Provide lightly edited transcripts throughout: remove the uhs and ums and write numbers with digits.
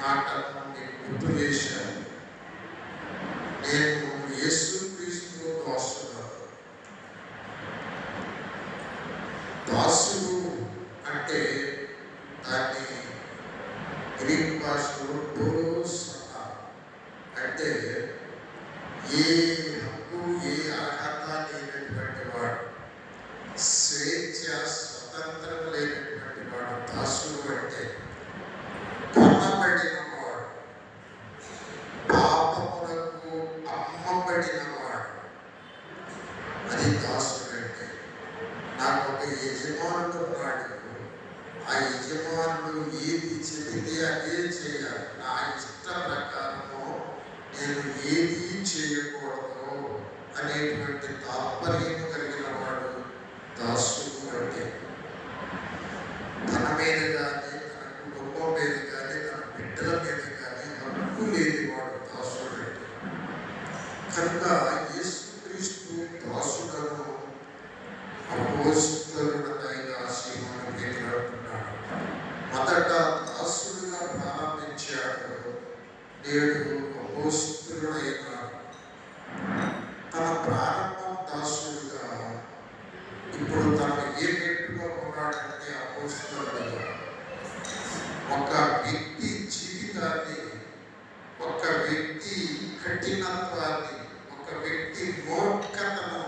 మాటలను మీకు గుర్తు చేశాను. నేను యేసుక్రీస్తు దాసుడను. దాసుడు అంటే దాన్ని గ్రీక్ భాషలో డోరోస్ అన్నారు. అంటే ఏ హక్కు ఏ అర్హత లేనటువంటి వాడు, స్వేచ్ఛ స్వతంత్రం లేనటువంటి వాడు దాసుడు అంటే. కొనబడిన వాడు, పాపములకు అమ్మబడిన వాడు, అది దాసుడు అంటే. నాకు ఒక యజమానుడు ఉన్నాడు. ఆ యజమానుడు ఏది చెబితే అదే చేయాలి. నా ఇష్ట ప్రకారము నేను ఏది చేయకూడదు అనేటువంటి తాత్పర్యం కలిగిన వాడు దాసుడు అంటే. తన మీద కానీ, తన కుటుంబం మీద కానీ, తన బిడ్డల మీద కానీ హక్కు లేని వాడు దాసుడు అంటే. కనుక యేసుక్రీస్తు దాసుడను అపోస్తలుడైన సీమోను పేతురు అంటున్నాడు. మొదట దాసుడుగా ప్రారంభించాడు, నేడు అపోస్తలుడైనాడు. తన ప్రారంభం దాసుడుగా, ఇప్పుడు తను ఏ వ్యక్తిగా ఉన్నాడంటే అపోస్తలుడుగా. ఒక వ్యక్తి జీవితాన్ని, ఒక వ్యక్తి కఠినత్వాన్ని, ఒక వ్యక్తి మూర్ఖతను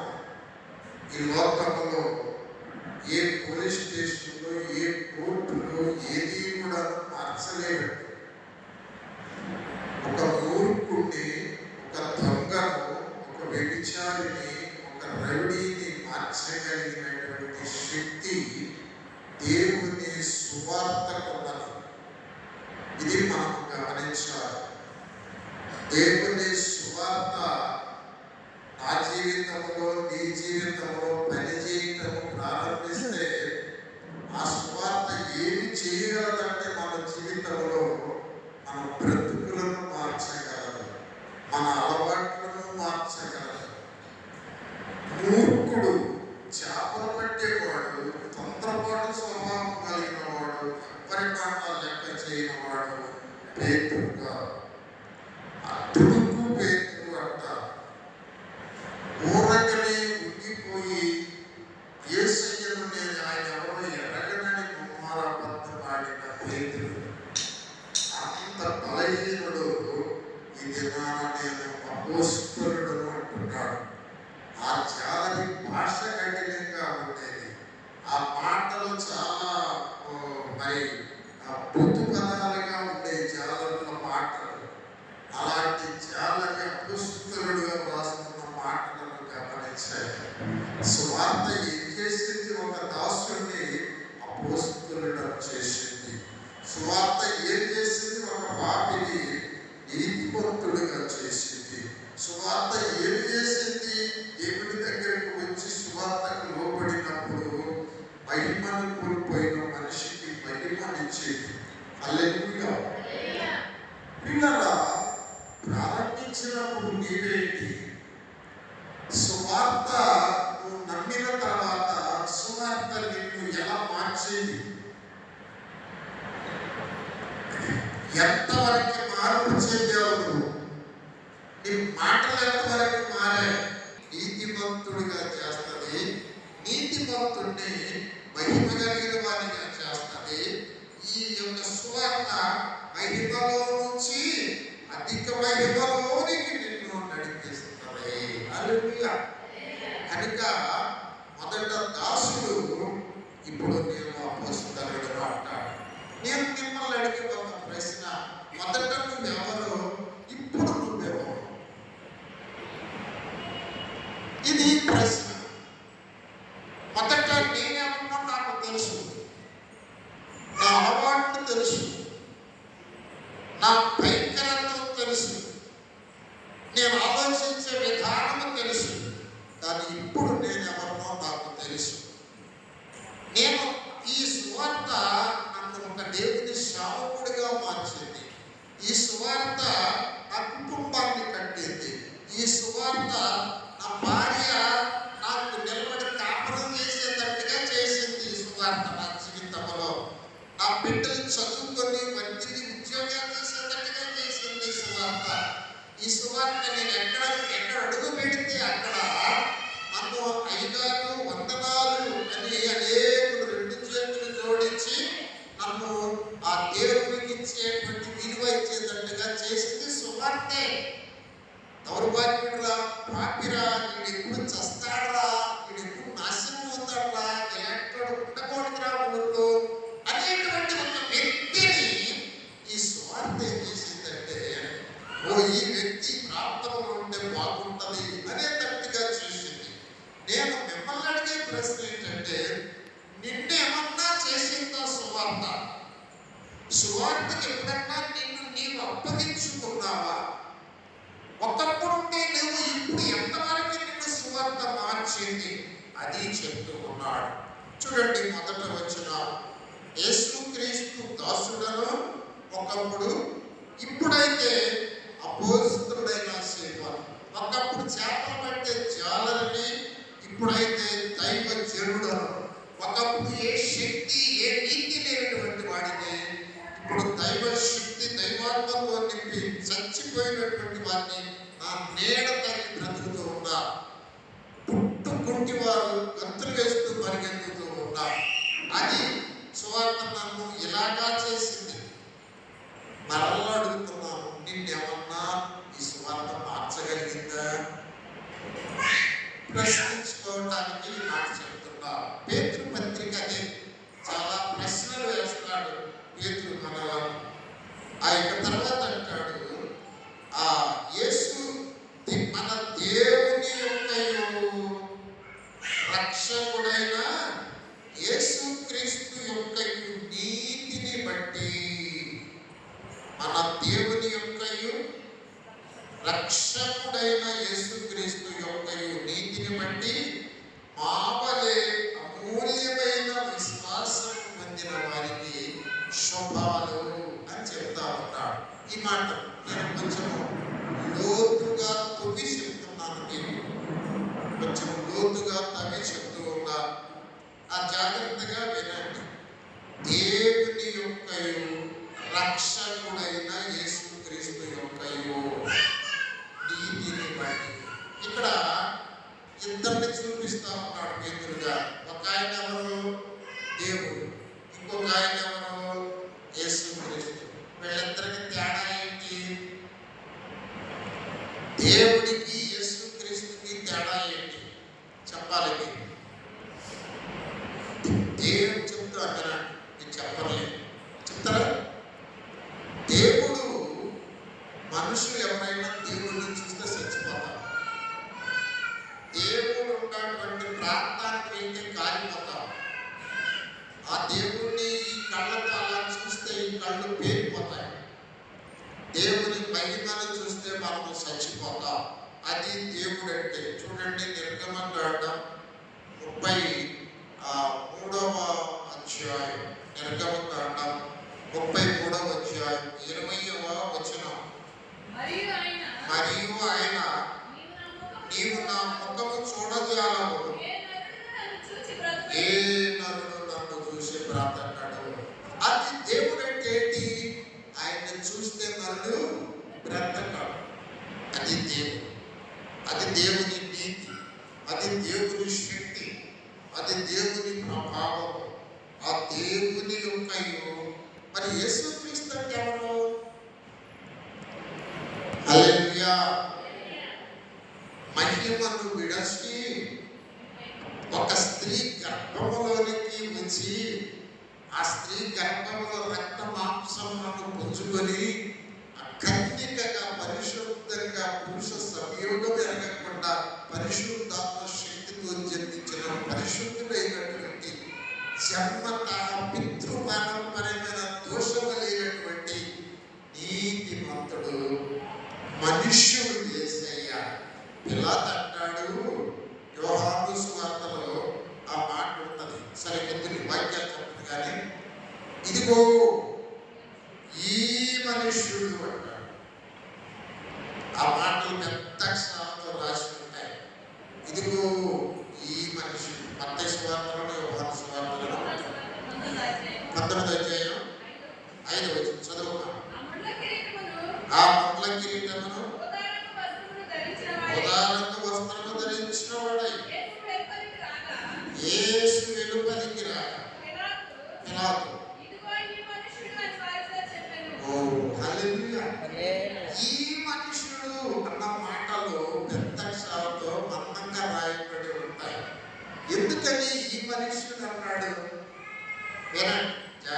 ఈ లోకంలో ఏ పోలీస్ స్టేషన్లో, ఏ కోర్టులో ఏది కూడా మార్చలేడు. ఒక మూర్ఖుడిని, ఒక దొంగను, ఒక వ్యభిచారిని, ఒక రౌడీని మార్చగలిగినటువంటి శక్తి దేవుని సువార్తకు ఉన్నది. ఇది మనం గమనించాలి. దేవుని సువార్త నా జీవితంలో, నీ జీవితంలో పనిచేయటం ప్రారంభిస్తే ఆ సువార్త ఏమి చేయగలదంటే మన జీవితంలో మన బ్రతుకులను మార్చగలదు, మన అలవాట్లను మార్చగలదు. మూర్ఖుడు, చేపలు పట్టేవాడు, తొందరపాటు స్వభావం కలిగిన వాడు, పరిమాణాలు లెక్క చేయని వాడు పేతురుగా. తుడుకు పేతురు అంటారు. ఊరకనే ఉండిపోయి యేసయ్యను నేను ఆయన ఎవరో ఎరగనని ముమ్మారబద్ధమాడిన పేతురు. అంత బలహీనుడు ఈ దినాన నేను అపోస్తలుడను అంటున్నాడు. ఆ జాతి భాష కఠినంగా ఉండేది. ఆ మాటలు చాలా బుద్ధు పదాలుగా ఉండే జాలర్ల మాటలు. అలాంటి జాలకి అపోస్తలుడుగా రాస్తున్న మాటలను గమనించాలి. సువార్త ఏం చేసింది? ఒక దాసుని అపోస్తలుడను చేసింది. సువార్త ఏం చేసింది? ఒక పాపిని నీతిమంతుడిగా చేసింది. సువార్త ఏం చేసింది? దేవుడి దగ్గరకు వచ్చి సువార్తకు లోబడినప్పుడు మహిమను కోల్పోయిన మనిషికి మహిమనిచ్చేది. హల్లెలూయా. పిల్లరా, ప్రారంభించినప్పుడు నీవేంటి? సువార్త నువ్వు నమ్మిన తర్వాత సువార్త నిన్ను ఎలా మార్చేది? ఎంతవరకు మార్పు చెందావు? నీ మాటలు ఎంతవరకు మారాయి? నీతిమంతుడిగా చేస్తుంది, నీతిమంతుడిని మహిమ కలిగిన వారిగా చేస్తుంది. ఈ యొక్క సువార్త మహిమలో నుంచి అధిక మహిమలోనికి నిన్ను నడిపిస్తుంది. హల్లెలూయా. కనుక మొదట దాసుడు, ఇప్పుడు నేను అపోస్తలుడను అంటాడు. నేను మిమ్మల్ని అడిగిన ఒక ప్రశ్న, మొదట నువ్వెవరు, ఇప్పుడు నువ్వెవరు? ఇది ప్రశ్న. మొదట నేనేమన్నా నాకు తెలుసు, నా అలవాట్లు తెలుసు, నా భయంకరత్వం తెలుసు, నేను ఆలోచించే విధానం తెలుసు. కానీ ఇప్పుడు నేనెవరినో నాకు తెలుసు. నేను ఈ సువార్త నన్ను ఒక దేవుని సేవకుడిగా మార్చింది. ఈ సువార్త నా కుటుంబాన్ని కట్టింది. ఈ సువార్త నా భార్య నాకు నిలబడి కాపురం చేసేటట్టుగా చేసింది. ఈ సువార్త నా జీవితంలో నా బిడ్డలు చదువుకొని మంచి ఉద్యోగాలు చేసేటట్టు ఈ సువార్త నేను ఎక్కడ ఎక్కడ అడుగు పెడితే అక్కడ నన్ను అయ్యగారు వందనాలు అని అనేకులు రెండు చేతులు జోడించి నన్ను ఆ దేవునికి ఇచ్చేటువంటి విలువ ఇచ్చేటట్టుగా చేసింది సువార్తే. దౌర్భాగ్యుడురా, పాపిరా, వీడు ఎప్పుడు చస్తాడరా, వీడు ఎప్పుడు నాశనం అవుతాడరా, ఎక్కడ ఉండకూడదురా ఊళ్ళో అనేటువంటి ఒక వ్యక్తిని ఈ సువార్త ఏం చేసిందంటే, ఓ ఈ వ్యక్తి ప్రాంతంలో ఉంటే బాగుంటది అనేటట్టుగా చేసింది. నేను మిమ్మల్ని అడిగే ప్రశ్న ఏంటంటే, నిన్నేమన్నా చేసిందా సువార్త? సువార్తకి ఎప్పుడన్నా నిన్ను నీవు అప్పగించుకున్నావా? ఒకప్పుడు ఉంటే నువ్వు ఇప్పుడు ఎంతవరకు నిన్ను సువార్త మార్చింది అది చెప్తూ ఉన్నాడు. చూడండి, మొదట వచ్చిన యేసుక్రీస్తు దాసుడను ఒకప్పుడు, ఇప్పుడైతే అపోస్తలుడైన సేవలు. ఒకప్పుడు చేపలు పట్టే జాలరిని, ఇప్పుడైతే దైవ జనుడను. ఒకప్పుడు ఏ శక్తి ఏ నీతి లేనటువంటి వాడిని, ఇప్పుడు దైవ శక్తి దైవాత్మతో నింపి చచ్చిపోయినటువంటి వారిని నా నీడ తల్లి బ్రతుకుతూ ఉన్నారు. పుట్టుకుంటి వారు గంతులు వేస్తూ పరిగెత్తుతూ ఉన్నారు. అది సువార్త నన్ను ఇలాగా చేసింది. మరలా అడుగుతున్నాను, నిన్నేమన్నా ఈ సువార్త మార్చగలిగిందా? ప్రశ్నించుకోవడానికి మాట చెప్తున్నా. పేతురు పత్రిక అదే చాలా ప్రశ్నలు వేస్తున్నాడు పేతురు మనవాడు. ఆ యొక్క తర్వాత అంటాడు, ఆ యేసు మన దేవుని యొక్క రక్షకుడైన యేసుక్రీస్తు యొక్క నీతిని బట్టి, మన దేవుని యొక్క రక్షకుడైన యేసుక్రీస్తు యొక్క నీతిని బట్టి మావలే అమూల్యమైన విశ్వాసం పొందిన వారికి శుభాలు అని చెప్తా ఉన్నాడు. ఈ మాట నేను కొంచెం లోతుగా తవ్వి చెప్తున్నాను. నేను కొంచెం లోతుగా తవ్వి చెప్తూ ఉన్నా. ఆ జాగ్రత్తగా వినండి. దేవుని యొక్క రక్షకుడైన యేసుక్రీస్తు యొక్క నీతిని బట్టి, ఇక్కడ ఇద్దరిని చూపిస్తా ఉన్నాడు పేతురుగా. ఒక ఆయన ఎవరు? దేవుడు. ఇంకొక ఆయన ఎవరు? యేసుక్రీస్తు. వీళ్ళిద్దరికి తేడా ఏంటి? దేవుడికి యేసుక్రీస్తుకి తేడా ఏంటి చెప్పాలి. దేవుడు చెప్తూ అన్నాడు, నేను చెప్పలేదు. చెప్తారా? దేవుడు, మనుషులు ఎవరైనా దేవుడిని చూస్తే చచ్చిపోతారు. దేవుడు ఉన్నటువంటి ప్రాంతానికి వెళ్తే కాలిపోతాం. ఆ దేవుణ్ణి ఈ కళ్ళతో అలా చూస్తే ఈ కళ్ళు పేరిపోతాయి. దేవుని మహిమను చూస్తే మనము చచ్చిపోతాం. అది దేవుడు అంటే. చూడండి, నిర్గమకాండం 33వ అధ్యాయం, నిర్గమకాండం 33వ అధ్యాయం 20వ వచనం. మరియు ఆయన, నీవు నా ముఖము చూడజాలవు, ఏ నరుడు నన్ను చూసి బ్రతకడు. అది దేవుడు అంటే ఏంటి? ఆయన చూస్తే నరుడు బ్రతకడు. అది దేవుడు. అది దేవుని నీతి, అది దేవుని శక్తి, అది దేవుని ప్రభావం. ఆ దేవుని యొక్క మరి యేసుక్రీస్తు అంటే ఎవరు? హల్లెలూయా. మహిమను విడచి ఒక స్త్రీ గర్భంలోనికి వచ్చి, ఆ స్త్రీ గర్భంలో రక్త మాంసములను పుంజుకొని కన్నికగా పరిశుద్ధంగా పురుష సంయోగం ఎరగకుండా పరిశుద్ధాత్మ శక్తితో జన్మించిన పరిశుద్ధుడైనటువంటి జన్మత పితృపరంపరమైన దోషము లేనటువంటి నీతిమంతుడు మనుష్యుడు యేసయ్య. పిలాతు అంటాడు, యోహాను సువార్తలో ఆ మాట ఉన్నది. సరే, కొద్దిగా వాక్యాలు చెప్పదు కానీ, ఇదిగో ఈ మనుష్యుడు అంటాడు. ఆ మాటలు పెద్ద అక్షరాలతో రాసి ఉంటాయి. ఇదిగో ఈ మనుష్యుడు. మత్తయి సువార్తలో, యోహాను సువార్తలో 19వ అధ్యాయం 5వ వచనం చదువుతాం. ఆ ముండ్ల కిరీటమును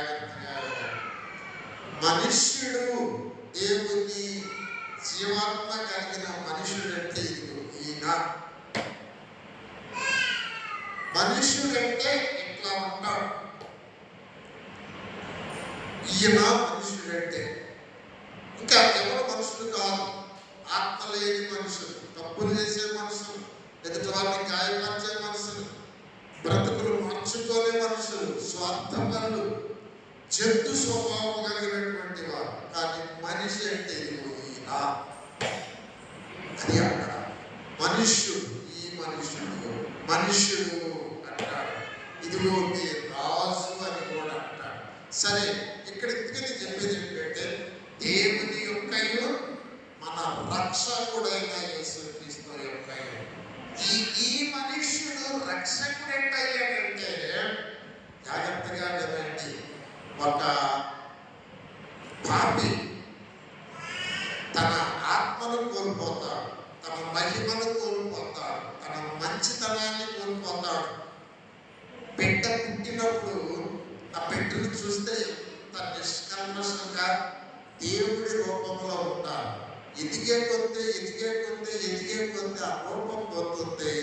జాగ్రత్తగా వినండి. మనుష్యుడు దేవుని జీవాత్మ కలిగిన మనుషుడంటే ఇదిగో ఈయన. మనుష్యుడంటే ఇట్లా ఉంటాడు. ఈయన మనుషుడంటే ఇంకా ఎవరు మనుషులు కాదు. ఆత్మ లేని మనుషులు, తప్పులు చేసే మనుషులు, ఎదుటి వారిని గాయపరిచే మనుషులు, బ్రతుకులు మార్చుకోలే మనుషులు, స్వార్థపరులు, జంతు స్వభావం కలిగినటువంటి వారు. కానీ మనిషి అంటే ఇదిగో ఈయన అని అక్కడ మనుష్యుడు. ఈ మనుష్యుడు అంటాడు. ఇదిగో మీ రాజు అని కూడా అంటాడు. సరే, ఇక్కడ ఎందుకని చెప్పేది ఏంటంటే దేవుని యొక్కయు మన రక్షకుడైన యేసుక్రీస్తు యొక్కయు. ఈ మనుష్యుడు రక్షకుడు ఎట్టయ్యాడంటే జాగ్రత్తగా వినండి. ఒక పాపి తన ఆత్మను కోల్పోతాడు, తన మహిమను కోల్పోతాడు, తన మంచితనాన్ని కోల్పోతాడు. బిడ్డ పుట్టినప్పుడు ఆ బిడ్డను చూస్తే ఎంత నిష్కల్మషంగా దేవుడి రూపంలో ఉంటారు. ఎదిగే కొద్ది ఆ రూపం పోతుంది.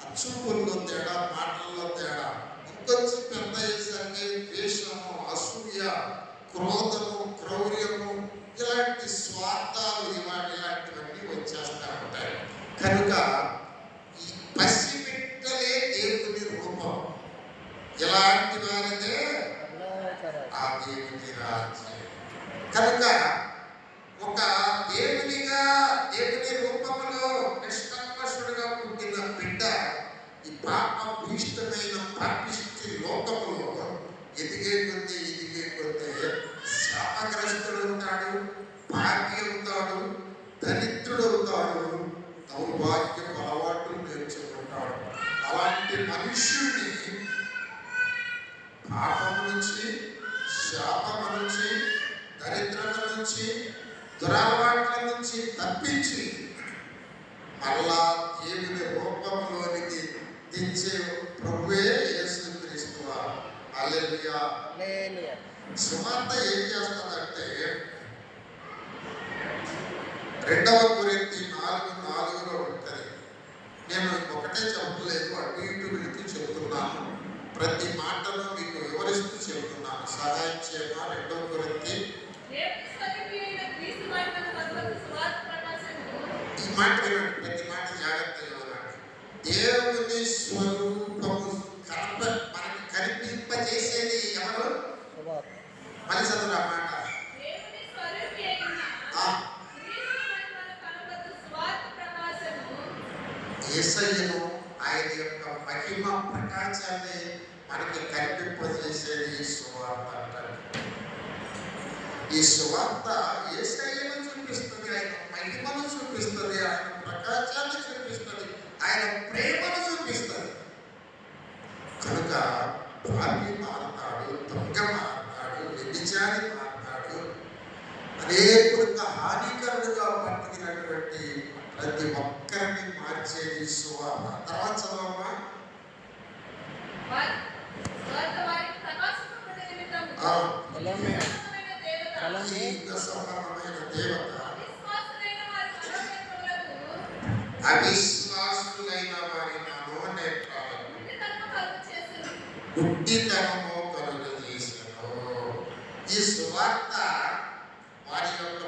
ఆ చూపుల్లో తేడా, మాటల్లో తేడా. ఇంకొంచెం పెద్ద అయ్యేసరికి ద్వేషము, అసూయ, క్రోధము, క్రౌర్యము, ఇలాంటి స్వార్థాలు ఇలాంటివన్నీ వచ్చేస్తూ ఉంటాయి. కనుక ఈ పసిబిడ్డలే దేవుని రూపం. ఎలాంటి వారిదే ఆ దేవుని రాజ్యం. కనుక ఒక దేవుని రూపంలో నిష్కల్మషుడుగా పుట్టిన బిడ్డ ఈ పాప భూయిష్టమైన పాపిష్టి లోకములో ఎదిగే కొద్ది శాపగ్రస్తుడు అవుతాడు, పాపి అవుతాడు, దరిద్రుడు అవుతాడు, దౌర్భాగ్యం అలవాట్లు నేర్చుకుంటాడు. అలాంటి మనుష్యుడిని పాపము నుంచి, శాపము నుంచి, దరిద్రత నుంచి, దురలవాట్ల నుంచి తప్పించి మళ్ళా దేవుని రూపంలోనికి దించే ప్రభువే యేసుక్రీస్తు వారు. హల్లెలూయా. సువార్త ఏం చేస్తుందంటే 2 కొరింథీ 4:4 ఉంటుంది. నేను ఒకటే చెప్పలేదు, అటు ఇటు వెళుతూ చెబుతున్నాను. ప్రతి మాటను మీకు వివరిస్తూ చెబుతున్నాను. సహాయం చేయమా. 2 కొరింథీ ఈ మాట వినండి, ప్రతి మాట జాగ్రత్తగా వినండి. దేవుని స్వరూపము మనకి కనిపింపజేసేది ఎవరు? మళ్ళీ చదువు ఆ మాట. యేసయ్యను, ఆయన యొక్క మహిమ ప్రకాశాన్ని మనకి కనిపింపజేసేది సువార్త అంటారు. ఈ సువార్త యేసయ్యను చూపిస్తుంది, ఆయన మహిమను చూపిస్తుంది, ఆయన ప్రకాశాన్ని చూపిస్తుంది, ఆయన ప్రేమను చూపిస్తుంది. కనుక పాపి మారతాడు, దొంగ మారతాడు, వ్యభిచారి మారతాడు, అనేకులకు హానికరుడుగా పట్టుకున్నటువంటి ప్రతి ఒక్కరిని మార్చేది సువార్త. తర్వాత చదవమ్మా. దేవత అవిశ్వాసులైన వారి మనోనేత్రాలకు గుడ్డితనము కలుగజేసెను. ఈ సువార్త వారి యొక్క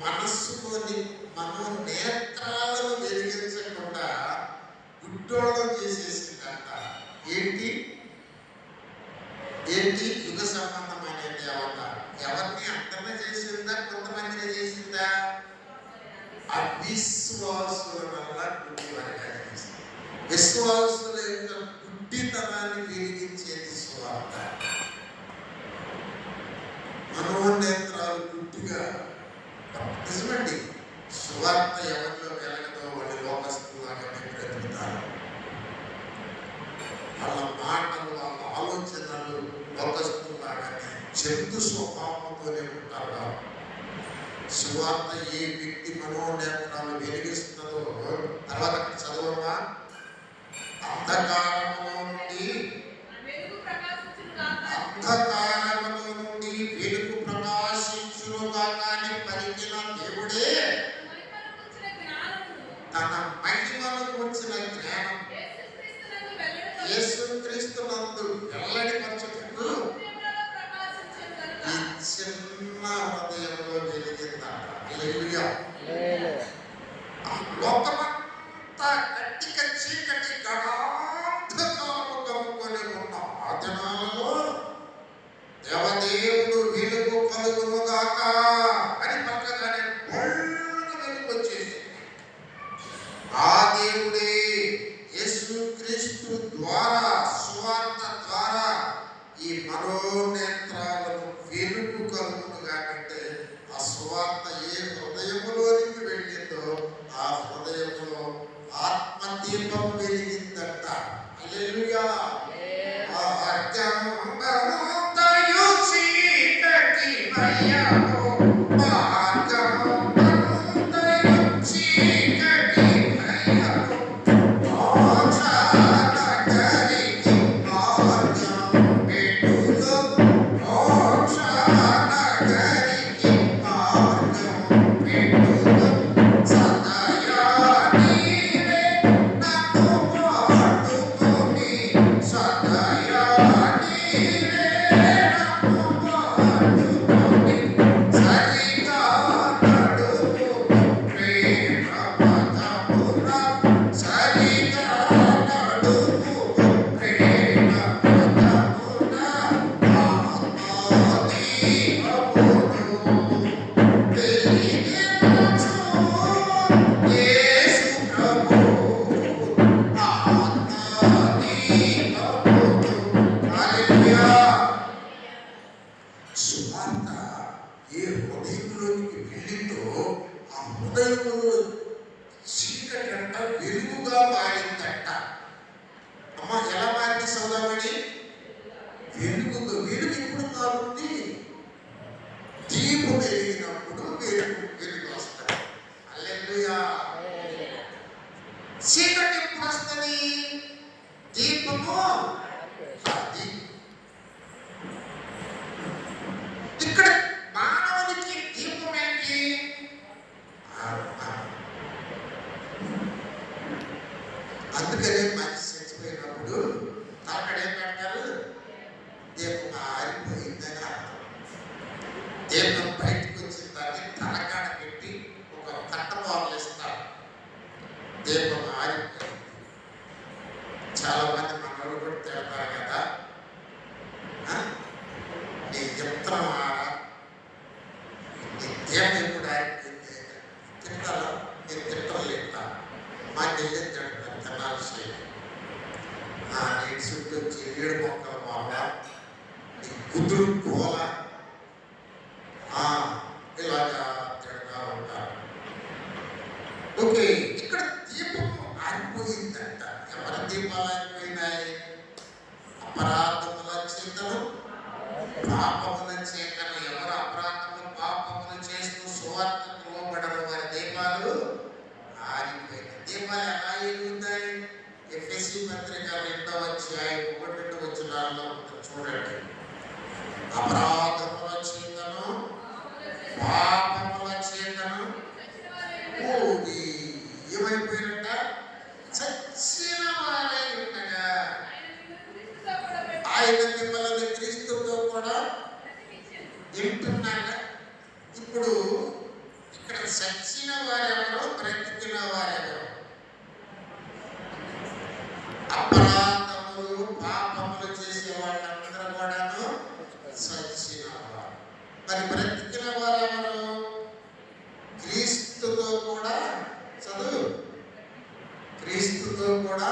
మనస్సులోని మనోనేత్రాలను వెలిగించకుండా గుడ్డోళం చేసేసిందంట. ఏంటి యుగ సంబంధమైన దేవత. ఎవరిని అంతమే చేసిందా? కొంతమందిని చేసిందా? అవిశ్వాసుల వల్ల గుడ్డివారిగా చేసింది. విశ్వాసుల యొక్క గుడ్డితనాన్ని వెలిగించేది సువార్త. మనోనేత్రాలు గుడ్డిగా నిజమండి. సువార్త ఎవరిలో వెలగదో వాళ్ళు లోకస్తులాగానే బ్రతుకుతారు. వాళ్ళ మాటలు, వాళ్ళ ఆలోచనలు లోకస్తులాగానే జంతు స్వభావంతోనే ఉంటారు. సువార్త ఏ వ్యక్తి మనోనేత్రాలు వెలిగిస్తుందో తర్వాత చదవమా. అంధకారములో నుండి అంధకారములో చిన్న హృదయంలో వెలిగిందట. హల్లెలూయా. లోకమంతా కట్టిక చీకటి గడాంధకారము కమ్ముకొని ఉన్న ఆ దినాలలో దేవదేవుడు వెలుగు కలుగునుగాక అని పక్కగానే వెలుగు వచ్చేసింది. ఆ దేవుడే యేసుక్రీస్తు ద్వారా, సువార్త ద్వారా ఈ మనోనేత్రాలను వెలుగు కలుగునుగా అంటే ఆ సువార్త ఏ హృదయములోనికి వెళ్ళిందో ఆ హృదయంలో ఆత్మదీపం వెలిగిందంట. హల్లెలూయా. సువార్త ఏ హృదయంలోనికి వెళ్ళిందో ఆ హృదయంలో చీకటి అంట వెలుగుగా మారిందంట. అమ్మ ఎలా మారింది సౌదామణి? వెలుగు ఎప్పుడు మారుంది? దీపం వెలిగినప్పుడు వెలుగు వస్తుంది. హల్లెలూయా. చీకటి ఎప్పుడు వస్తుంది? దీపము. అది ఇక్కడ మానవునికి దీపం ఏంటి? అందుకనే మనిషి చచ్చిపోయినప్పుడు అక్కడ ఏం పెడతారు? దీపం ఆరిపోయిందని అర్థం. దీపం బయటకు వచ్చిన దాన్ని తలకాడ పెట్టి ఒక కట్ట బాగులేస్తారు. దీపం ఆరిపోయింది. చాలా మంది మనోళ్ళు కూడా తిడతారు కదా, నేను చెప్తున్నా నీ దీపం ఎప్పుడు ఆరిపోయింది తింటారా? నేను తిట్టలేదా? మాకు వెళ్ళి తినాలి చేయాలి. నీ చుట్టూ చెయ్యడు మొక్కల మొల, నీ కుదురు గోల, ఇలాగా తిడతా ఉంటారు. ఓకే, ఇక్కడ దీపం ఆరిపోయిందంట. ఎవరి దీపాలు ఆరిపోయినాయి? అపరాధముల చేతను, పాపముల చేతను. ఎవరు అపరాధములు పాపములు చేస్తూ సువార్తకు లోబడరు వారి దీపాలు ఆరిపోయినాయి. దీపాలు ఎలా ఎలుగుతాయి? ఎఫెసీ పత్రిక 2వ అధ్యాయం 1-2 వచనాల్లో చూడండి. అపరాధముల చేతను, పాపముల చేతను ఏమైపోయినట్ట? చచ్చిన వారై ఉండగా ఆయన మిమ్మల్ని క్రీస్తుతో కూడా వింటున్నాక. ఇప్పుడు ఇక్కడ చచ్చిన వారెవరో, బ్రతికిన వారెవరో? అపరాధములు పాపములు చేసే వాళ్ళందరూ కూడాను చచ్చిన వారు. మరి బ్రతికిన వారెవరు? క్రీస్తుతో కూడా, చదువు, క్రీస్తుతో కూడా.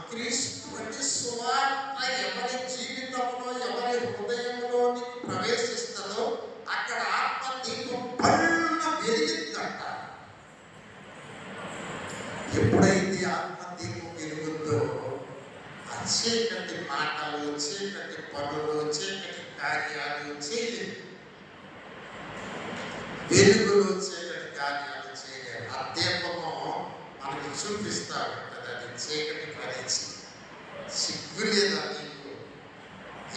క్రీస్తు అంటే సువార్త ఎవరి జీవితంలో, ఎవరి హృదయంలోనికి ప్రవేశిస్తుందో అక్కడ ఆత్మదీపం పళ్ళ వెలిగిందంట. ఎప్పుడైతే ఆత్మదీపం వెలుగుందో ఆ చీకటి మాటలు, చీకటి పనులు, చీకటి కార్యాలు చేయలేదు. వెలుగులో చీకటి కార్యాలు చేయలేదు. ఆ దీపము మనకి చూపిస్తా ఉంటుంది. అది చీకటి పరిచి సిగ్గు లేదా నీకు?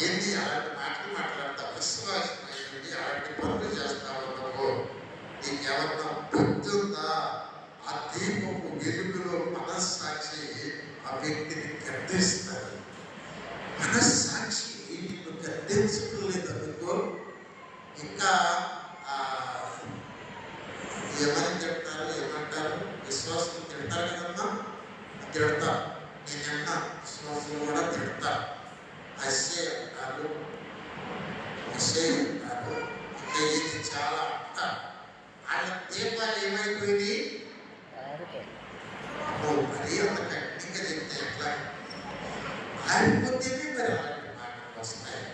ఏంటి అలాంటి మాటలు మాట్లాడతా? విశ్వాసం అయ్యింది అలాంటి పనులు చేస్తావు నువ్వు? నీకెవరన్నా బుద్ధి ఉందా? ఆ దీపము వెలుగులో మనస్సాక్షి ఆ వ్యక్తిని గర్దిస్తుంది. మనస్సాక్షి నిన్ను ఉన్నారు, మోసే ఉన్నారు, ఇంకా ఇది చాలా వాళ్ళ దీపాలు ఏమైపోయింది. మరీ అంత గట్టిగా చెప్తే ఎట్లా ఆరిపోతేనే మరి అలాంటి మాటలు వస్తాయి.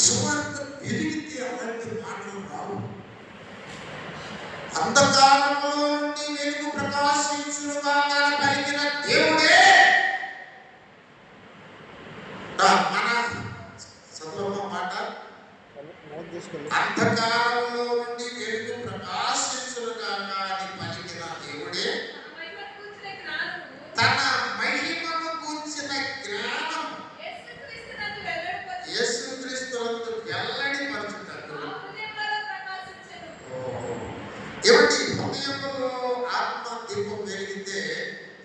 సువార్త పెరిగితే అలాంటి మాటలు రావు. అంధకారంలో నుండి వెలుగు ప్రకాశించునుగా పలికిన దేవుడే మన చదువు మాట. అంధకారంలో నుండి వెలుగు ప్రకాశించునుగా అని పలికిన దేవుడే తన మహిమను కూర్చిన జ్ఞానం యేసుక్రీస్తునందు వెల్లడి పరచుటకు ఏమంటే హృదయంలో ఆత్మ దీపం వెలిగితే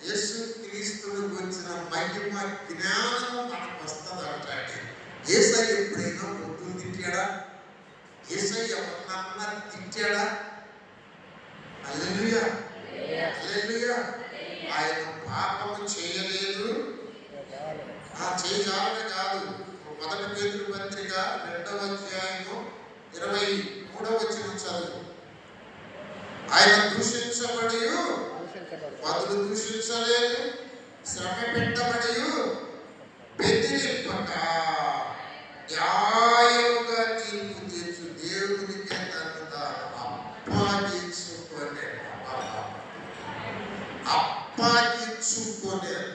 యేసుక్రీస్తును గురించిన మహిమ జ్ఞానం మనకు వస్తుంది అంటాడు. యేసయ్య ఎప్పుడైనా బొత్తులు తిట్టాడా? యేసయ్య ఎవరినన్నా తిట్టాడా? హల్లెలూయా, హల్లెలూయా. ఆయన పాపము చేయలేదు, చేయజాలనే కాదు. 1 పేతురు పత్రిక 2వ అధ్యాయము 23వ వచనం చదువు. ఆయన దూషించబడి బదులు దూషించలేదు, శ్రమ పెట్టబడి బెదిరింపక న్యాయముగా తీర్పు తీర్చు దేవునికే తను తాను అప్పగించుకోలేదు.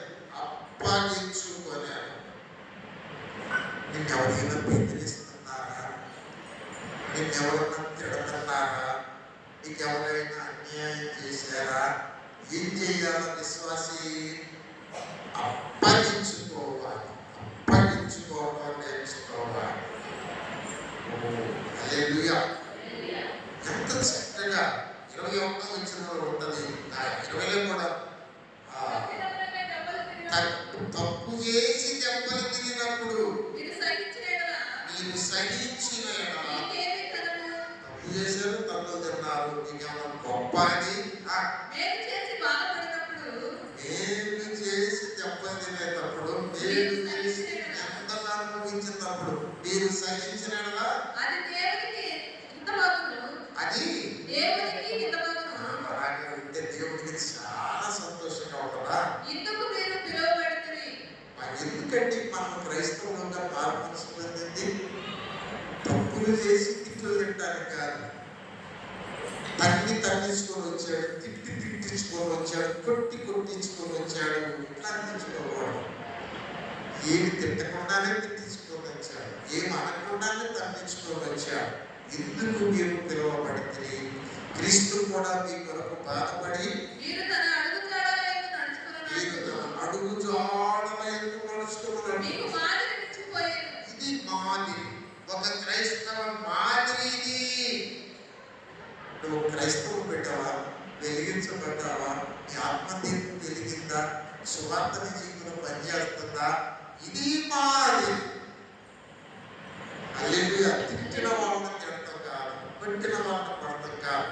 నిన్నెవరైనా బెదిరిస్తున్నారా? నిన్నెవరైనా తిడుతున్నారా? నీకెవరైనా అన్యాయం చేశారా? ఏం చేయాలో విశ్వాసి అప్పగించుకోవాలి. అప్పగించుకోవడం నేర్చుకోవాలి. హల్లెలూయా. ఎంత చక్కగా 21వ వచనంలో ఉంటుంది. 20లో కూడా తప్పు చేసి దెబ్బలు తిరిగినప్పుడు మీరు సహించిన తప్పు చేశారు, తప్పులు తిన్నారు, నీకేమన్నా గొప్ప అని నేను చేసి దెబ్బలు తినేటప్పుడు, నేను చేసి ఎంతగా అనుభవించినప్పుడు మీరు సహించిన అది అలాగే ఉంటే దేవుడికి చాలా సంతోషంగా ఉంటుందా? ఎందుకంటే మనం క్రైస్తవులుగా మార్పించుకున్నది తప్పులు చేసి తిట్లు తింటానికి కాదు. తన్నించుకొని వచ్చాడు, తిట్టించుకొని వచ్చాడు, కొట్టించుకొని వచ్చాడు. ఇట్లా అందించుకోకూడదు. ఏమి తిట్టకుండానే తిట్టించుకొని వచ్చాడు, ఏమి అనకుండానే తన్నించుకొని వచ్చాడు. ఎందుకు మీరు పిలువబడితే క్రీస్తు కూడా మీ కొరకు బాధపడి అడుగు జాడలకు నడుచుకున్నాడు. ఇది మాదిరి, ఒక క్రైస్తవ మాదిరిని. నువ్వు క్రైస్తవం పెట్టావా? వెలిగించబడ్డావా? నీ ఆత్మదీపం వెలిగిందా? సువార్త నీ జీవితంలో పనిచేస్తుందా? ఇది మాదిరి. హల్లెలూయా. తిట్టిన వాళ్ళని తిడతాం కాదు, పెట్టిన వాళ్ళని పడతాం కాదు.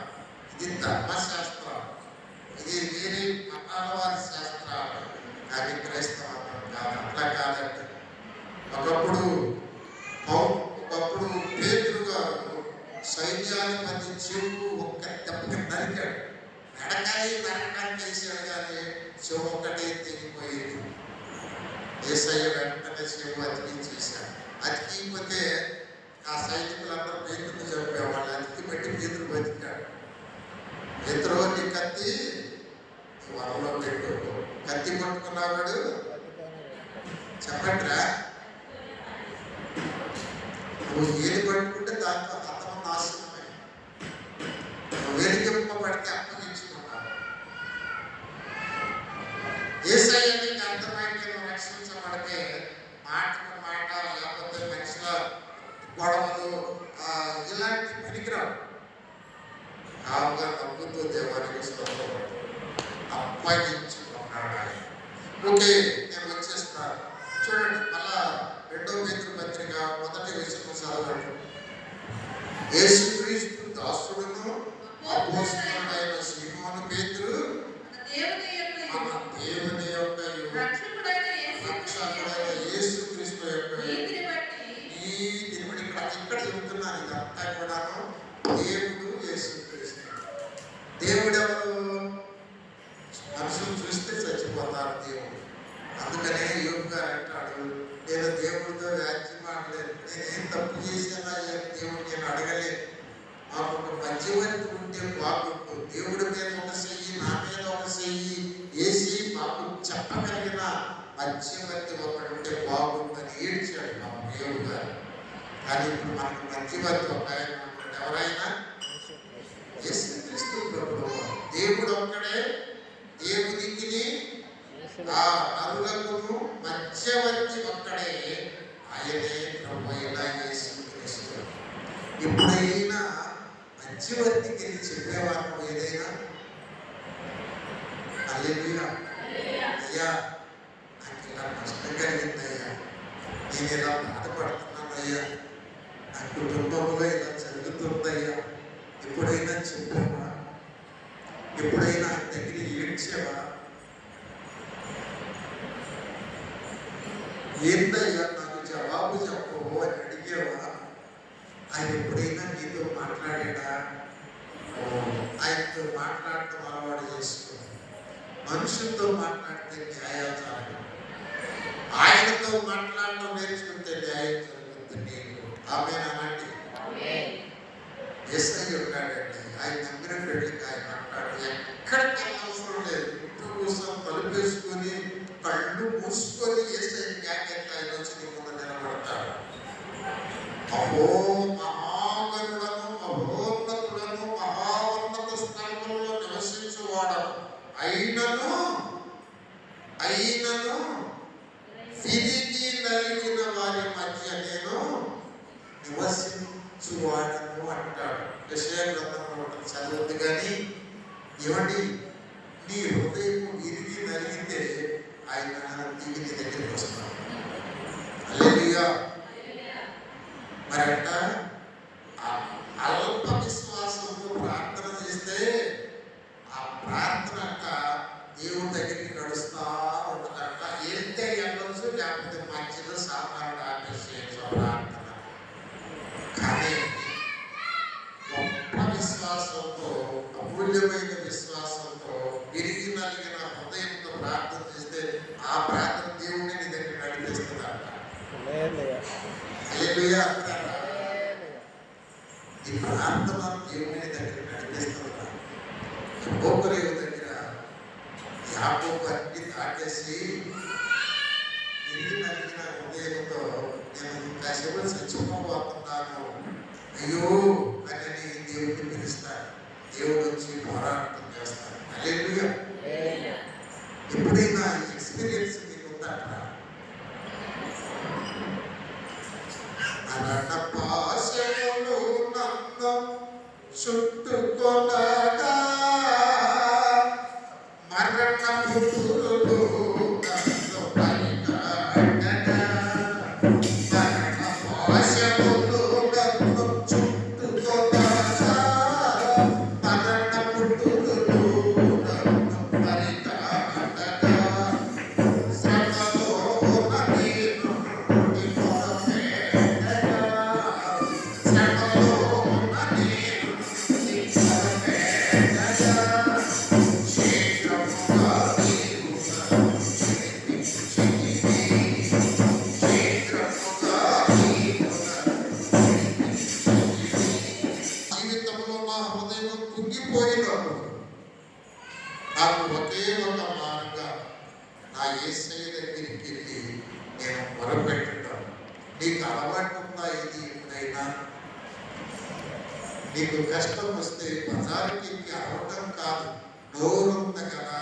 ఇది ధర్మశాస్త్రం, ఇది వేరే మతాల వారి శాస్త్రాలు. అది క్రైస్తవం కాదు. అట్లా కాదండి. ఒకప్పుడు పేతురు గారు సైన్యాధిపతి చెవు ఒక్క దెబ్బకి నరికాడు. నరకాన్ని వేసాడు కానీ చెవు ఒక్కటే తెగిపోయేది. యేసయ్య వెంటనే చెవు అతికించేశాడు. అతికిపోతే ఆ సైనికులందరూ పేతురుని చంపేవాళ్ళు. అతికి పెట్టి పేతురు బతికాడు. పేతురు నీ కత్తి వరలో పెట్టు. కత్తి పట్టుకున్నావాడు చెప్పండిరా. నువ్వు ఏది పట్టుకుంటే దాంట్లో హతమ నాశనమై, నువ్వు వెలిగింపబడితే అప్పగించుకున్నావు. యేసయ్య నీకు అర్థమైతే నువ్వు రక్షించబడితే మాటకు మాట, లేకపోతే మనుషుల గొడవలు ఇలాంటి పనికిరావు. కావుగా నవ్వుతూ దేవానికి అప్పగించుకున్నాడు ఆయన. ఓకే, నేను వచ్చేస్తాను. చూడండి, మళ్ళా 2వ పేతురు పత్రిక 1వ వచనం చదవండి. యేసుక్రీస్తు దాసుడును అపోస్తలుడైన సీమోను పేతురు మన దేవుని యొక్క రక్షకుడైన యేసుక్రీస్తు యొక్క అంతా కూడాను దేవుడు యేసుక్రీస్తు. దేవుడు ఎవరు? మనుషులు చూస్తే చచ్చిపోతారు దేవుడు. అందుకనే యోగు గారు అంటాడు, నేను దేవుడితో వ్యాజ్యం ఆడలేదు, నేనేం తప్పు చేసినా దేవుడు నేను అడగలేదు, మాకు ఒక మధ్యవర్తి ఉంటే బాగుండు, దేవుడి మీద ఒక చెయ్యి నా మీద ఒక చెయ్యి వేసి మాకు చెప్పగలిగిన మధ్యవర్తి ఒకడుంటే బాగుందని ఏడ్చాడు మా యోగు గారు. కానీ ఇప్పుడు మనకు మధ్యవర్తి ఒక ఆయన ఉంటాడు, ఎవరైనా యేసుక్రీస్తు ప్రభువు. దేవుడు ఒక్కడే, దేవునికి ఆ నరులకు మధ్యవర్తి ఒక్కడే, ఆయనే ప్రభు అయిన యేసుక్రీస్తు. ఎప్పుడైనా మధ్యవర్తికి వెళ్ళి చెప్పేవారు ఏదైనా, హల్లెలూయా, అయ్యా నాకు ఇలా కష్టం కలిగిందయ్యా, నేను ఇలా బాధపడుతున్నానయ్యా, నా కుటుంబంలో ఇలా జరుగుతుందయ్యా, ఎప్పుడైనా చెప్పావా? ఎప్పుడైనా దగ్గర ఏడ్చావా? ఏందయ్యా నాకు జవాబు చెప్పవు అని అడిగేవా? ఆయన ఎప్పుడైనా నీతో మాట్లాడాడా? ఆయనతో మాట్లాడటం అలవాటు చేసుకో. మనుషులతో మాట్లాడితే న్యాయం జరగదు, ఆయనతో మాట్లాడటం నేర్చుకుంటే న్యాయం జరుగుతుంది నీకు. ఆమేనండి. యేసయ్య ఉన్నాడండి, ఆయన నమ్మిన పెళ్లికి ఆయన మాట్లాడు, ఎక్కడికి అవసరం లేదు, ఇంట్లో కోసం తలుపేసుకొని కళ్ళు మూసుకొని యేసయ్య జ్ఞాపకం ఆయన వచ్చి నీ ముందు నిలబడతాడు. అహో మహాగణులను, మహోన్నతులను, మహాన్నత స్థలంలో నివసించువాడను అయినను తిరిగి నలిగిన వారి మధ్య నేను నివసించువాడను అంటాడు. యెషయా గ్రంథంలో ఉంటుంది, చదవద్దు. కానీ ఏమండి, నీ హృదయం విరిగి నలిగితే ఆయన తిరిగి నీ దగ్గరికి వస్తాడు. హల్లెలూయా. మరంట అల్ప విశ్వాసంతో ప్రార్థన చేస్తే ఆ ప్రార్థన అంట దేవుడి దగ్గరికి నడుస్తా ఉంటుందంట. వెళ్తే వెళ్ళొచ్చు, లేకపోతే మధ్యలో సామాన్యుడు ఆపేసేయచ్చు ప్రార్థన. కానీ గొప్ప విశ్వాసంతో, అమూల్యమైన విశ్వాసంతో, విరిగి నలిగిన హృదయంతో ప్రార్థన చేస్తే ఆ ప్రార్థన దేవుడిని నీ దగ్గర నడిపిస్తుందంట. హల్లెలూయా. ఈ ప్రార్థన దేవుని దగ్గర నడిపిస్తున్నా. యాకోబు దగ్గర యాకోబు అన్ని దాటేసి తిరిగి నలిగిన హృదయంతో నేను కాసేపు చచ్చిపోతున్నాను అయ్యో అని దేవుడిని పిలుస్తాడు. దేవుడు వచ్చి పోరాటం చేస్తాడు. హల్లెలూయా. ఎప్పుడైనా ఎక్స్పీరియన్స్ మీకు ఉందట? పాశములు నన్ను చుట్టుకొనగా, మరణపు పురులు నన్ను పైకట్టగా, మరణ పాశములు నన్ను చుట్టుకొనగా, మరణపు పురులు నన్ను పైకట్టగా, శ్రమలో నేను నాకు ఒకే ఒక మార్గం, నా యేసయ్య దగ్గరికి వెళ్ళి నేను మొరపెట్టడం. నీకు అలవాటు ఉందా ఇది? ఎప్పుడైనా నీకు కష్టం వస్తే బజారుకి అరవటం కాదు, నోరుంది కదా,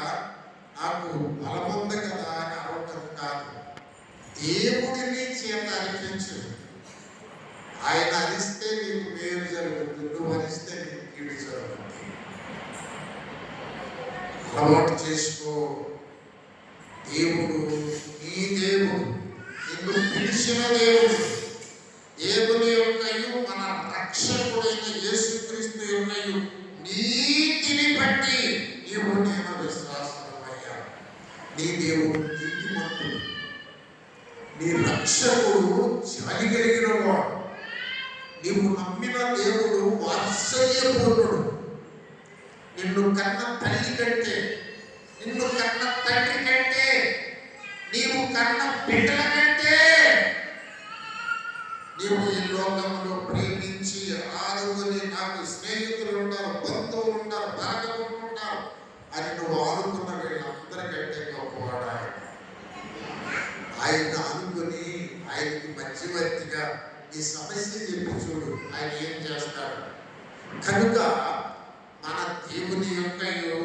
నాకు బలముంది కదా అని అరవటం కాదు, దేవుడిని చేత అనిపించు. ఆయన అరిస్తే నీకు మేలు జరుగుతుంది, నువ్వు అరిస్తే నీకు కీడు జరుగుతుంది. అలవాటు చేసుకో. దేవుడు నీ దేవుడు, నిన్ను పిలిచిన దేవుడు, దేవుని యొక్కయు మన రక్షకుడైన యేసుక్రీస్తు యొక్కయు నీతిని బట్టి నీవు నేను విశ్వాసమయ్యా. నీ దేవుడు నీతిమంతుడు, నీ రక్షకుడు జాలి కలిగిన వాడు. నీవు నమ్మిన దేవుడు వాత్సల్యపూర్ణుడు. నిన్ను కన్న తల్లి కంటే, నిన్ను కన్న తండ్రి కంటే, నీవు కన్న బిడ్డల కంటే నీవు ఈ లోకంలో ప్రేమించి ఆదుకొని నాకు స్నేహితులు ఉన్నారు, బంధువులు ఉన్నారు, భాగవతులు ఉన్నారు అని నువ్వు ఆదుకున్న వీళ్ళందరికంటే గొప్పవాడు ఆయన అనుకుని ఆయనకి మధ్యవర్తిగా ఈ సమస్య చెప్పి చూడు, ఆయన ఏం చేస్తాడు. కనుక మన దేవుని యొక్కయు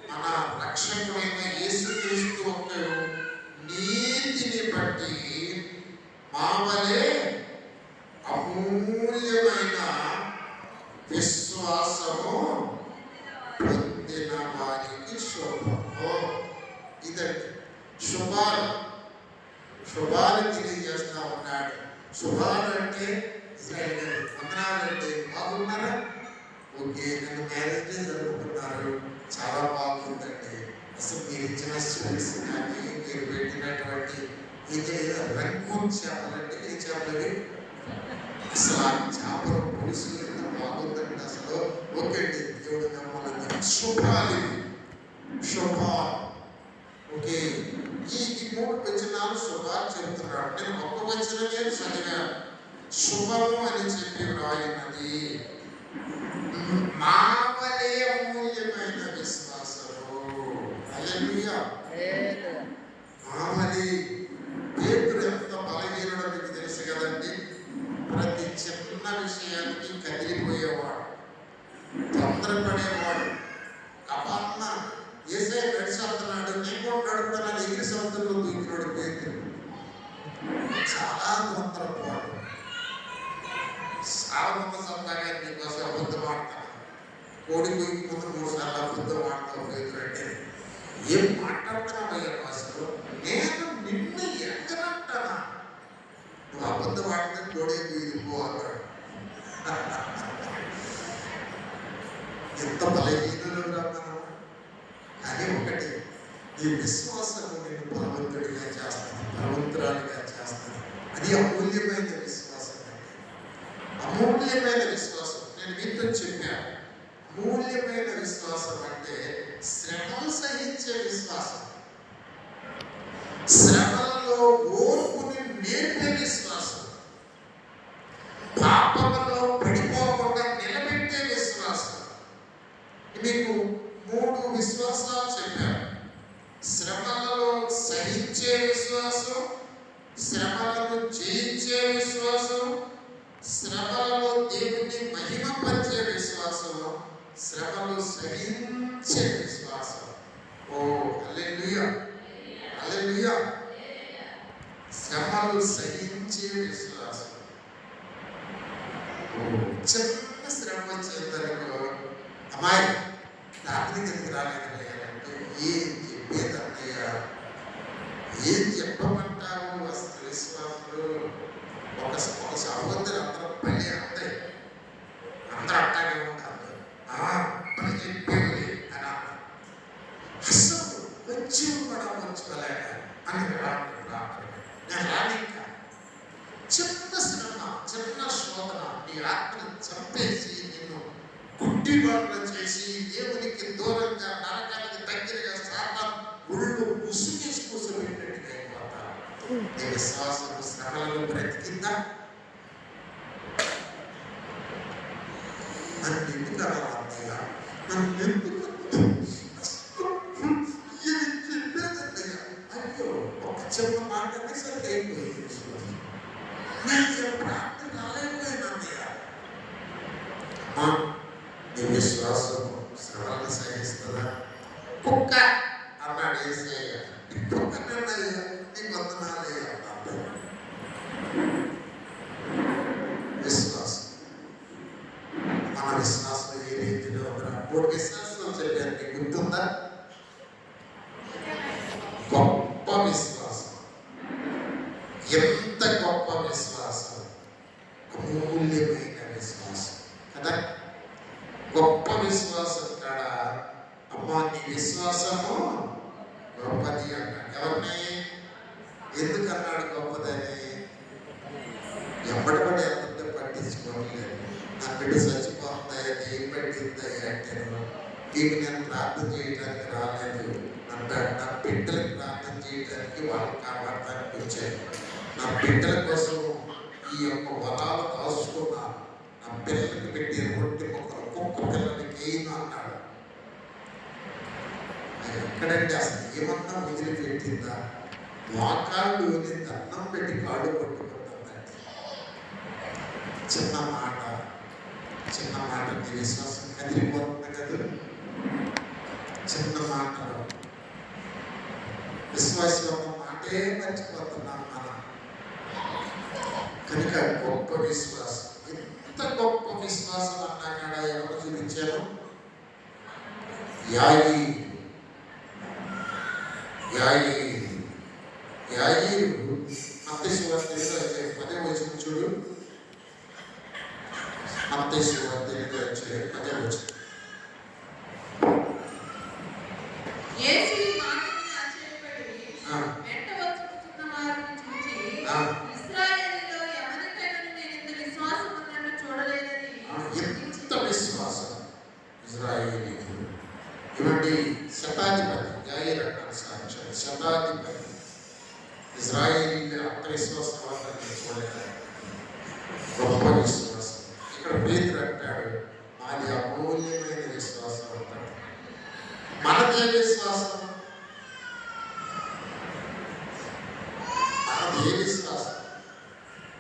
మన రక్షకుడైన యేసుక్రీస్తు యొక్కయు నీతిని బట్టి మావలే అమూల్యమైన విశ్వాసము పొందిన వారికి శుభము. ఇదండి శుభాలు. శుభాలు తెలియజేస్తా ఉన్నాడు. శుభాలు అంటే వందనాలంటే బాగున్నారా? ఓకే, నేను మ్యారేజ్ డే జరుపుకున్నారు, చాలా బాగుందండి. అసలు మీరు ఇచ్చిన స్వీట్స్ కానీ మీరు పెట్టినటువంటి ఇది రంగు చేపలంటే ఏ చేపలవి అసలు ఆ చేపల పులుసు ఎంత బాగుందండి అసలు. ఓకే అండి, దేవుడు నమ్మలేదు. శుభాలు, శుభాలు. ఓకే, ఈ 3 వచనాలు శుభాలు చెబుతున్నాడు. నేను ఒక్క వచనమే చదివాను. శుభము అని చెప్పి వ్రాయినది మావలే అమూల్యమైన విశ్వాసము. హల్లెలూయా. మావలి. పేతురు ఎంత బలహీనుడో మీకు తెలుసు కదండి. ప్రతి చిన్న విషయానికి కదిలిపోయేవాడు, తొందరపడేవాడు. అపన్న ఏసై నడిచేస్తున్నాడు, నేను కూడా నడుపుతున్నాను, ఎగిరి సముద్రంలో దూకినాడు పేతురు. చాలా తొందరపాడు. సావమ్మ సంతాగా నీకోసం అబద్ధం ఆడతాను, కోడి పోయి ముందు 3 సార్లు అబద్ధం ఆడతావు పేతురు అంటే, ఏం మాట్లాడుతున్నావయ్యా అసలు? నేను నిన్ను ఎక్కడంటానా? నువ్వు అబద్ధం ఆడితే కోడే పోయిపో అన్నాడు. ఎంత బలహీనులు మనం. కానీ ఒకటి, ఈ విశ్వాసము నేను బలవంతుడిగా చేస్తాను, బలవంతురాలుగా చేస్తాను. అది అమూల్యమైన విశ్వాసం అంటే. అమూల్యమైన విశ్వాసం నేను మీతో చెప్పాను. అమూల్యమైన విశ్వాసం అంటే శ్రమలు సహించే విశ్వాసం, శ్రమలలో ఓర్పుని నేర్పే విశ్వాసం, పాపంలో పడిపోకుండా నిలబెట్టే విశ్వాసం. మీకు 3 విశ్వాసాలు చెప్పాను. శ్రమలలో సహించే విశ్వాసం, శ్రమలను జయించే విశ్వాసం, శ్రమలలో దేవుని మహిమపరిచే విశ్వాసం, శ్రమలు సహించే విశ్వాసం. ఓ హల్లెలూయా, హల్లెలూయా. శ్రమలు సహించే విశ్వాసం. చిన్న శ్రమ వచ్చేందుకు అమ్మాయి డాక్టర్కి ఎందుకు రాలేదంటే ఏం చెప్పేదన్నయ్యా, ఏం చెప్పమంటావు? అసలు విశ్వాసులు ఒక సహోదరు అందరూ పని అంతే, అందరూ అట్టాగే ఉంటారు. పని చెప్పేది అని అసలు వచ్చి కూడా వచ్చుకోలేక అని డాక్టర్ నేను రానిక. చిన్న శ్రమ, చిన్న శోధన నీ ఆత్మని చంపేసి నిన్ను గుడ్డివాళ్ళు చేసి దేవునికి దూరంగా నరకానికి దగ్గరగా సాతాను ఒళ్ళు ముసుగేసి కూర్చోబెట్టినట్టుగా అయిపోతారు. నీ విశ్వాసం శ్రమలను బ్రతికిందా? నన్ను ఎందుకు అన్నయ్యా, నన్ను ఎందుకు చెప్పేదన్నయ్యా? అయ్యో, ఒక చిన్న మాట సరే అయిపోయింది. నేను ప్రార్థన రాలేకపోయినన్నయ్యా. నీ విశ్వాసం శ్రమలను సహిస్తుందా? కుక్క అన్నాడు యేసయ్య. కుక్కనన్నయ్యా, నీకు వందనాలయ్యా అన్నాడు. విశ్వాసం, మన విశ్వాసం ఏ రీతిలో ఉన్నా 3 విశ్వాసం చెప్పారు, నీకు గుర్తుందా? గొప్ప విశ్వాసం. ఎంత గొప్ప విశ్వాసం, అమూల్యమైన విశ్వాసం కదా. గొప్ప విశ్వాసం కాడ అమ్మా నీ విశ్వాసము గొప్పది అన్నాడు. ఎవరిని ఎందుకు అన్నాడు గొప్పదని? ఎప్పటిపడి ఎంత పట్టించుకోలేదు. నా బిడ్డ చచ్చిపోతున్నాయి, ఏం పట్టింది అంటే వీటికి నేను ప్రార్థన చేయడానికి రాలేదు, నా బిడ్డలకు ప్రార్థన చేయడానికి వాళ్ళకి కాపాడటానికి వచ్చాను. నా బిడ్డల కోసం ఈ యొక్క వరాలు దాచుకున్నాను. నా పిల్లలకి పెట్టి రొట్టె మొక్కలు కుక్క పిల్లలకి ఏం అన్నాడు. ఎక్కడంటే అసలు ఏమన్నా వదిలిపెట్టిందా? వాకాళ్ళు దండం పెట్టి కాళ్ళు పట్టుకుంటుందండి. చిన్న మాట విశ్వాసం కదిలిపోతుంది కదా. చిన్న మాట విశ్వాసం ఒక మాటే మర్చిపోతున్నాం మనం. కనుక గొప్ప విశ్వాసం, ఎంత గొప్ప విశ్వాసం అన్నా కూడా ఎవరు చూపించారు? యాయీరు మత్తయి సువార్త 10వ వచనం చూడు. మత్తయి సువార్త 10వ వచనం. ఎంత విశ్వాసం ఇజ్రాయేలీయులు. ఇవండి శతాధిపతి యాయీరు అంటారు సాక్షాత్ శతాధిపతి. ఇజ్రాయేలీయులు అంత విశ్వాసం వాళ్ళని చూడలేదు. గొప్ప విశ్వాసం. ఇక్కడ పేతురు అంటాడు మాది అమూల్యమైన విశ్వాసం అంటాడు. మనదే విశ్వాసం, మనదే విశ్వాసం.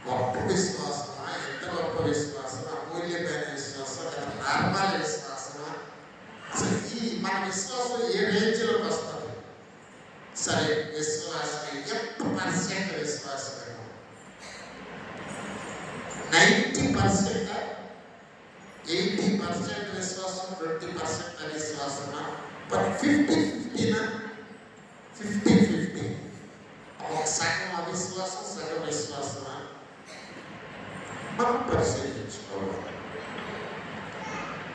గొప్ప విశ్వాసమా? ఎంత గొప్ప విశ్వాసం? అమూల్యమైన విశ్వాసం, నార్మల్ విశ్వాసమా? అసలు ఈ మన విశ్వాసం ఏ రేంజ్లోకి వస్తుంది? సరే, విశ్వాసం 80% విశ్వాసమేమో, 90%, 80% విశ్వాసం, 20% అవిశ్వాసమా? బట్ 50-50 ఒక సగం అవిశ్వాసం, సగం విశ్వాసమా? మనం పరిశీలించుకోవాలి.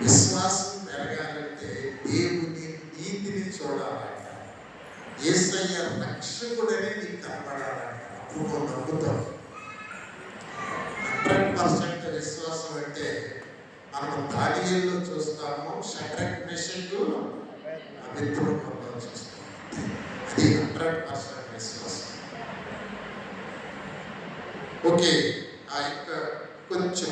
విశ్వాసం పెరగాలంటే దేవుని నీతిని చూడాలంట. యేసయ్య రక్షకుడని నీకు కనపడాలంట. అప్పుడు నువ్వు నమ్ముతావు. 100% విశ్వాసం అంటే మనం దానియేలులో చూస్తాము, షడ్రక్ మెషకు అబేద్నెగోలో చూస్తాము. అది 100% విశ్వాసం. ఓకే, ఆ యొక్క కొంచెం